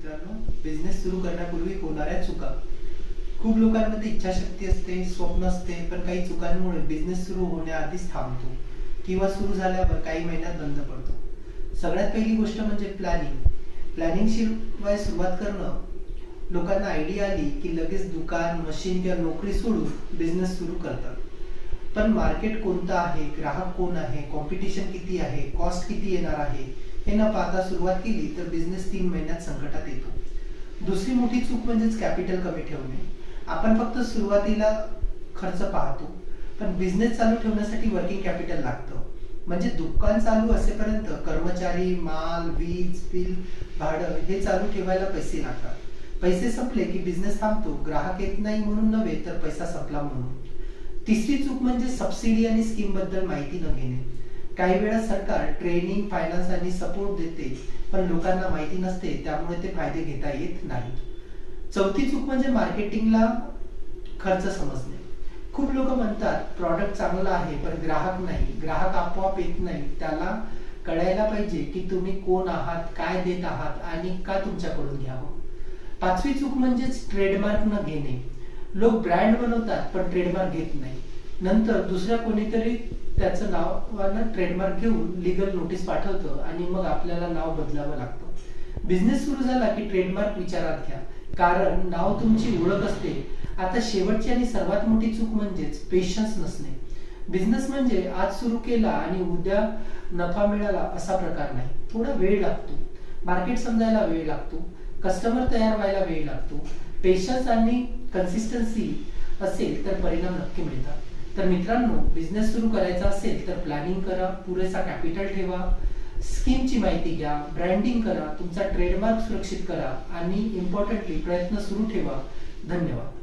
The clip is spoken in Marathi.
मित्रांनो, बिझनेस सुरू करण्यापूर्वी होणाऱ्या चुका. खूप लोकांमध्ये इच्छाशक्ती असते, स्वप्न असते, पण काही चुकांमुळे बिझनेस सुरू होण्याआधीच थांबतो किंवा सुरू झाल्यावर काही महिन्यात बंद पडतो. सगळ्यात पहिली गोष्ट म्हणजे प्लॅनिंग. प्लॅनिंग शिवाय सुरुवात करणं. लोकांना आयडिया आली की लगेच दुकान, मशीन किंवा नोकरी सोडून बिझनेस सुरू करतात. पण मार्केट कोणतं आहे, ग्राहक कोण आहे, कॉम्पिटिशन किती आहे, कॉस्ट किती येणार आहे, हे न पाहता सुरुवात केली तर बिझनेस 3 महिन्यात संकटात येतो. दुसरी मोठी चूक म्हणजेच कॅपिटल कमी ठेवणे. आपण फक्त सुरुवातीला खर्च पाहतो, पण बिझनेस चालू ठेवण्यासाठी वर्किंग कॅपिटल लागतं. म्हणजे दुकान चालू असेपर्यंत कर्मचारी, माल, वीज बिल, भाडं हे चालू ठेवायला पैसे लागतात. पैसे संपले की बिझनेस थांबतो. ग्राहक येत नाही म्हणून नव्हे, तर पैसा संपला म्हणून. तिसरी चूक म्हणजे सबसिडी आणि स्कीम बद्दल माहिती न घेणे. काही वेळा सरकार ट्रेनिंग, फायनान्स आणि सपोर्ट देते, पण लोकांना माहिती नसते, त्यामुळे ते फायदे घेता येत नाहीत. चौथी चूक म्हणजे मार्केटिंगला खर्च समजणे. खूप लोक म्हणतात प्रॉडक्ट चांगला आहे, पण ग्राहक नाही, ग्राहक आपोआप येत नाही. त्याला कळायला पाहिजे की तुम्ही कोण आहात, काय देत आहात आणि का तुमच्याकडून घ्यावं. पाचवी चूक म्हणजेच ट्रेडमार्क न घेणे. लोक ब्रँड बनवतात पण ट्रेडमार्क घेत नाही. नंतर दुसऱ्या कोणीतरी त्याचं नावानं ट्रेडमार्क घेऊन लीगल नोटीस पाठवतं आणि मग आपल्याला नाव बदलावं लागतं. बिझनेस सुरू झाला की ट्रेडमार्क विचारात घ्या, कारण नाव तुमची ओळख असते. आता शेवटची आणि सर्वात मोठी चूक म्हणजेच पेशन्स नसणे. बिझनेस म्हणजे आज सुरू केला आणि उद्या नफा मिळाला असा प्रकार नाही. थोडा वेळ लागतो. मार्केट समजायला वेळ लागतो, कस्टमर तयार व्हायला वेळ लागतो. पेशन्स आणि कन्सिस्टन्सी असेल तर परिणाम नक्की मिळतात. तर मित्रांनो, बिझनेस सुरू करायचा असेल तर प्लॅनिंग करा, पुरेसा कॅपिटल ठेवा, स्कीमची माहिती घ्या, ब्रँडिंग करा, तुमचा ट्रेडमार्क सुरक्षित करा आणि इम्पॉर्टंटली प्रयत्न सुरू ठेवा. धन्यवाद.